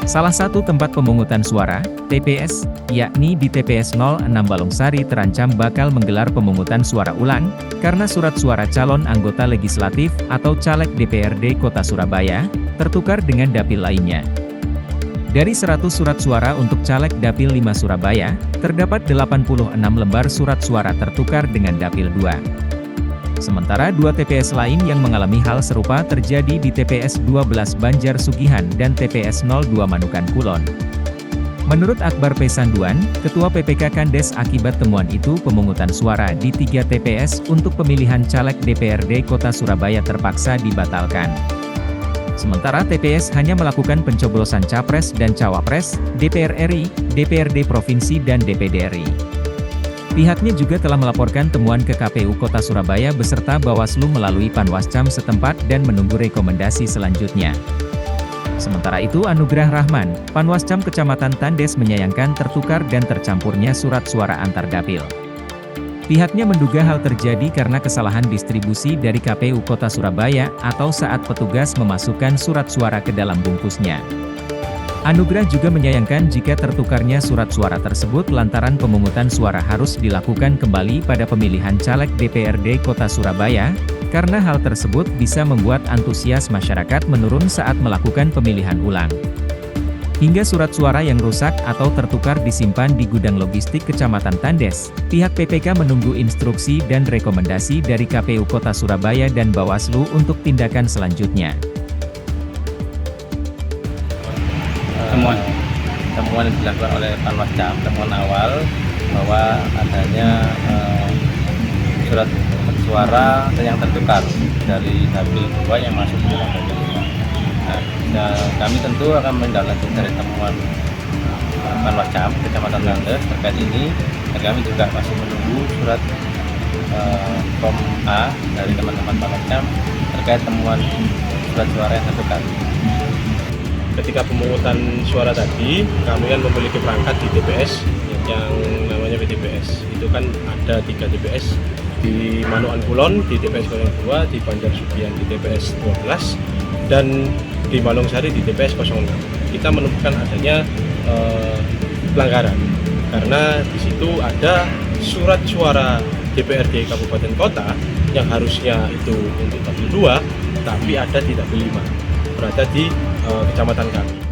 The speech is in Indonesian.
Salah satu tempat pemungutan suara, TPS, yakni di TPS 06 Balongsari terancam bakal menggelar pemungutan suara ulang, karena surat suara calon anggota legislatif atau caleg DPRD Kota Surabaya, tertukar dengan dapil lainnya. Dari 100 surat suara untuk caleg dapil 5 Surabaya, terdapat 86 lembar surat suara tertukar dengan dapil 2. Sementara 2 TPS lain yang mengalami hal serupa terjadi di TPS 12 Banjar Sugihan dan TPS 02 Manukan Kulon. Menurut Akbar Pesanduan, Ketua PPK Kandes, akibat temuan itu pemungutan suara di 3 TPS untuk pemilihan caleg DPRD Kota Surabaya terpaksa dibatalkan. Sementara TPS hanya melakukan pencoblosan Capres dan Cawapres, DPR RI, DPRD Provinsi dan DPD RI. Pihaknya juga telah melaporkan temuan ke KPU Kota Surabaya beserta Bawaslu melalui Panwascam setempat dan menunggu rekomendasi selanjutnya. Sementara itu Anugrah Rahman, Panwascam Kecamatan Tandes menyayangkan tertukar dan tercampurnya surat suara antar dapil. Pihaknya menduga hal terjadi karena kesalahan distribusi dari KPU Kota Surabaya atau saat petugas memasukkan surat suara ke dalam bungkusnya. Anugrah juga menyayangkan jika tertukarnya surat suara tersebut lantaran pemungutan suara harus dilakukan kembali pada pemilihan caleg DPRD Kota Surabaya, karena hal tersebut bisa membuat antusias masyarakat menurun saat melakukan pemilihan ulang. Hingga surat suara yang rusak atau tertukar disimpan di gudang logistik Kecamatan Tandes, pihak PPK menunggu instruksi dan rekomendasi dari KPU Kota Surabaya dan Bawaslu untuk tindakan selanjutnya. Temuan yang dilakukan oleh Panwascam, temuan awal bahwa adanya surat suara yang tertukar dari dapil 2 yang masuk ke dalam dapil 5. Nah, kami tentu akan menindaklanjuti dari temuan Panwascam Kecamatan Tandes terkait ini, dan kami juga masih menunggu surat Form A dari teman-teman Panwascam terkait temuan surat suara yang tertukar. Ketika pemungutan suara tadi, kami kan memiliki perangkat di TPS yang namanya PTPS. Itu kan ada 3 TPS di Manukan Kulon, di TPS 02, di Banjar Sugihan di TPS 12, dan di Balongsari di TPS 06. Kita menemukan adanya pelanggaran karena di situ ada surat suara DPRD Kabupaten Kota yang harusnya itu untuk dapil 2, tapi ada di dapil 5. Berada di kecamatan kami.